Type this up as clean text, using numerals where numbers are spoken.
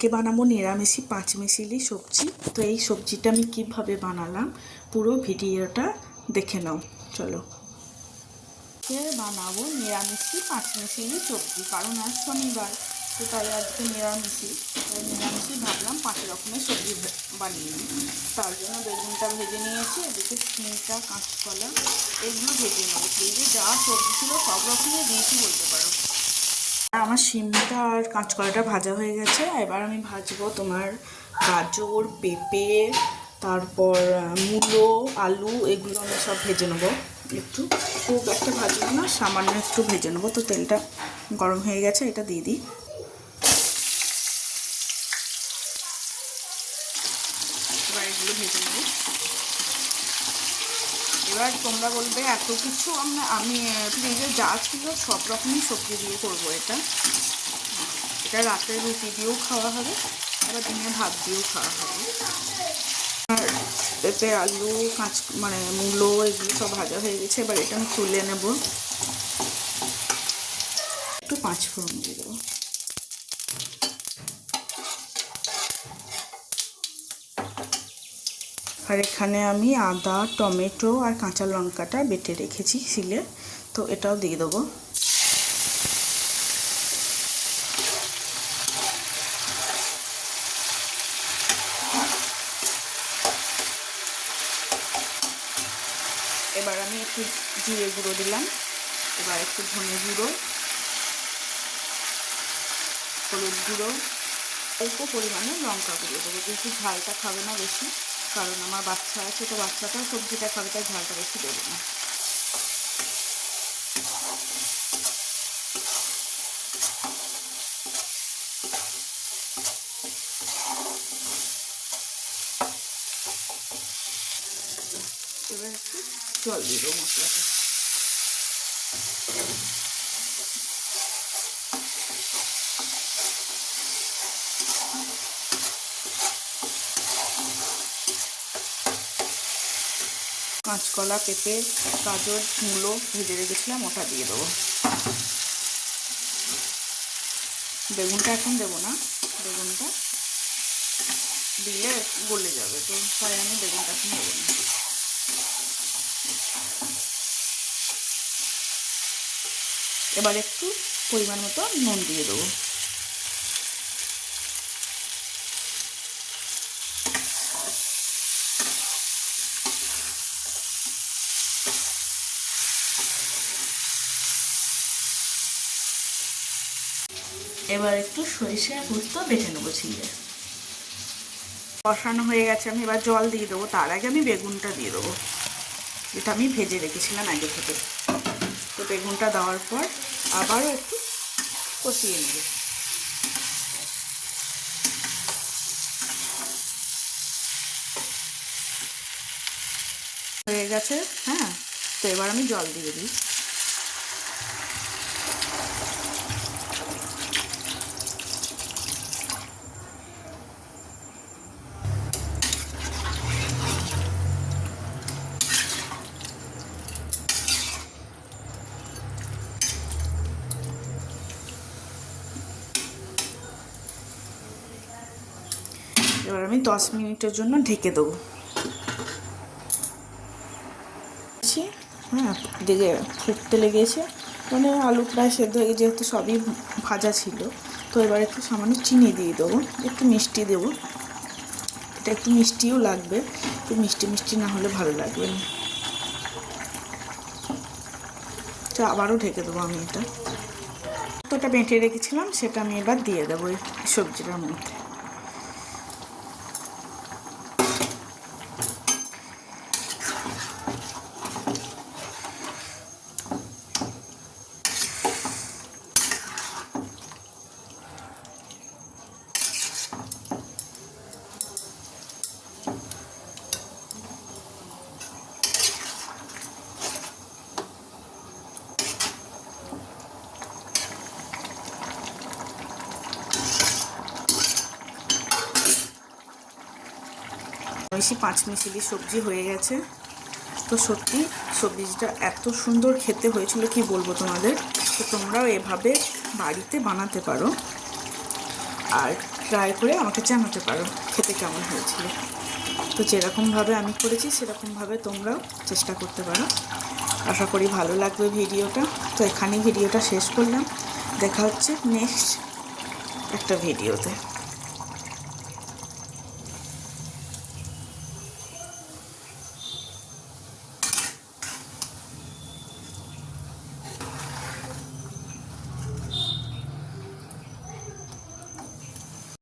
আজকে বানাবো নিরামিষি পাঁচমিশালি সবজি। তো এই সবজিটা আমি কিভাবে বানালাম পুরো ভিডিওটা দেখে নাও। চলো বানাবো নিরামিষি পাঁচমিশালি সবজি, কারণ আজ শনিবার, তো তাই আজকে নিরামিষি ভাবলাম 5 রকমের সবজি বানিয়ে নিই। তার জন্য বেগুনটা ভেজে নিয়েছি, এদিকে সিমটা, কাঁচকলা এগুলো ভেজে নেবো। ফ্রিজে যা সবজি ছিল সব রকমের দিয়েছি বলতে পারো। আমার সিমটা আর কাঁচকলাটা ভাজা হয়ে গেছে। এবার আমি ভাজবো তোমার গাজর, পেঁপে, তারপর মূলো, আলু, এগুলো আমি সব ভেজে নেবো। একটু খুব একটা ভাজবো না, সামান্য একটু ভেজে নেবো। তো তেলটা গরম হয়ে গেছে, এটা দিয়ে দিই। এবার এগুলো ভেজে নেবো। এবার তোমরা বলবে এত কিছু, আমি ফ্রিজে যা ছিল সব রকমই সবজি দিয়ে করবো এটা রাতের রুটি দিয়েও খাওয়া হবে, আবার দিনে ভাত দিয়েও খাওয়া হবে। আর পেঁপে, আলু, মূলো এগুলো সব ভাজা হয়ে গেছে। এবার এটা আমি তুলে নেব। একটু 5 ফোড়ন দিয়ে দেবো। আর এখানে আমি আদা, টমেটো আর কাঁচা লঙ্কাটা বেটে রেখেছি শিলে, তো এটাও দিয়ে দেবো। এবার আমি একটু জিরে গুঁড়ো দিলাম, এবার একটু ধনে গুঁড়ো, হলুদ গুঁড়ো, অল্প পরিমাণে লঙ্কা গুঁড়ো দেবো, যেহেতু ঝালটা খাবে না বেশি, কারণ আমার বাচ্চা আছে, তো বাচ্চাটাও সবজিটা খাবে, তাই ঝালটা বেশি দেবো না। এবার একটু জল দিয়ে দেবো মশলাটা। কাঁচকলা, পেঁপে, গাজর, মূলো ভেজে রেখেছিলাম, ওটা দিয়ে দেবো। বেগুনটা এখন দেবো না, বেগুনটা দিলে গলে যাবে, তো তাই আমি বেগুনটা এখন দেবো না। এবার একটু পরিমাণ মতো নুন দিয়ে দেবো। এবার একটু সরিষা পোস্ত বেটে নেবো ছিলে। কষানো হয়ে গেছে, আমি এবার জল দিয়ে দেবো। তার আগে আমি বেগুনটা দিয়ে দেবো, যেটা আমি ভেজে রেখেছিলাম আগে থেকে। তো বেগুনটা দেওয়ার পর আবারও একটু কষিয়ে নেব। হয়ে গেছে, হ্যাঁ। তো এবার আমি জল দিয়ে দিই। এবার আমি 10 মিনিটের জন্য ঢেকে দেবো। হ্যাঁ, দিকে ফুটতে লেগেছে, আলু প্রায় সেদ্ধ হয়ে গেছে, যেহেতু সবই ভাজা ছিল। তো এবার একটু সামান্য চিনি দিয়ে দেবো, একটু মিষ্টি দেবো। এটা একটু মিষ্টিও লাগবে, একটু মিষ্টি মিষ্টি না হলে ভালো লাগবে না। তো আবারও ঢেকে দেবো আমি এটা। তো এটা বেটে রেখেছিলাম, সেটা আমি এবার দিয়ে দেবো এই সবজিটার মধ্যে। বেশি পাঁচমিশালি সবজি হয়ে গেছে। তো সত্যি সবজিটা এত সুন্দর খেতে হয়েছিল, কি বলবো তোমাদের। তো তোমরাও এভাবে বাড়িতে বানাতে পারো। আর ট্রাই করে আমাকে জানাতে পারো খেতে কেমন হয়েছিল। তো যেরকমভাবে আমি করেছি সেরকমভাবে তোমরাও চেষ্টা করতে পারো। আশা করি ভালো লাগবে ভিডিওটা। তো এখানেই ভিডিওটা শেষ করলাম। দেখা হচ্ছে নেক্সট একটা ভিডিওতে।